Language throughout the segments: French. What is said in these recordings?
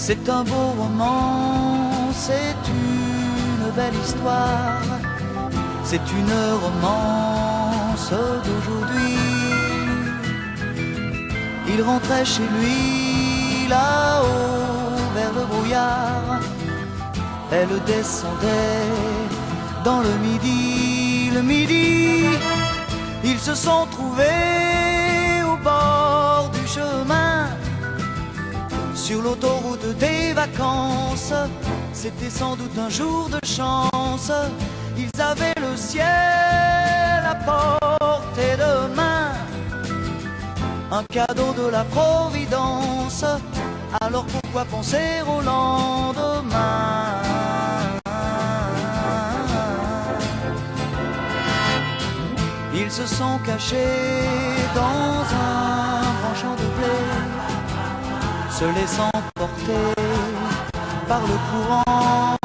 C'est un beau roman, c'est une belle histoire, c'est une romance d'aujourd'hui. Il rentrait chez lui là-haut vers le brouillard, elle descendait dans le midi, ils se sont trouvés au bord du chemin, sur l'autoroute des vacances. C'était sans doute un jour de chance, ils avaient le ciel à portée de main, un cadeau de la Providence, alors pourquoi penser au lendemain? Ils se sont cachés dans un grand champ de blé, se laissant porter par le courant,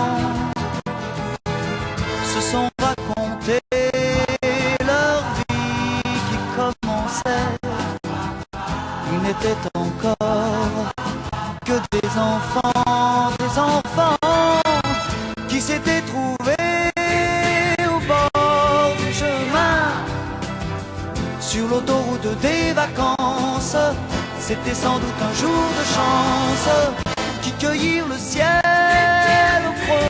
se sont racontés leur vie qui commençait. Ils n'étaient encore que des enfants qui s'étaient trouvés au bord du chemin, sur l'autoroute des vacances. C'était sans doute un jour de chance, qui cueillirent le ciel au creux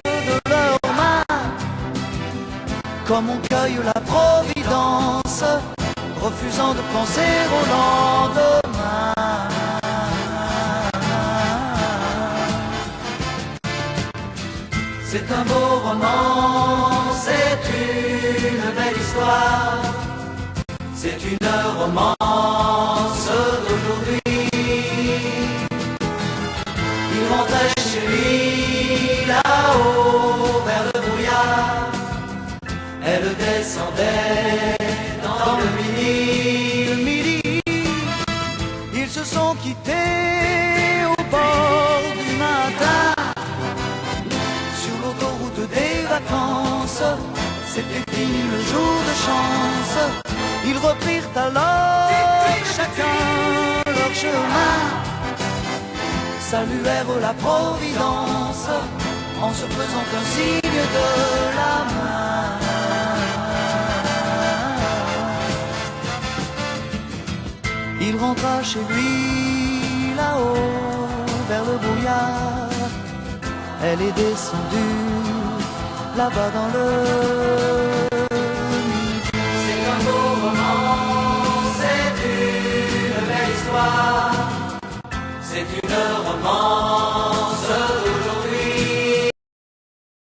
de leurs mains, comme on cueille la Providence, refusant de penser au lendemain. C'est un beau roman, c'est une belle histoire, c'est une romance d'aujourd'hui. Il rentrait chez lui là-haut vers le brouillard, elle descendait dans le midi. Ils se sont quittés au bord du matin, sur l'autoroute des vacances. C'était fini le jour de chance. Ils reprirent alors chacun leur chemin, saluèrent la Providence en se faisant un signe de la main. Il rentra chez lui là-haut vers le brouillard, elle est descendue là-bas dans le midi. C'est un beau roman, c'est une belle histoire, c'est une romance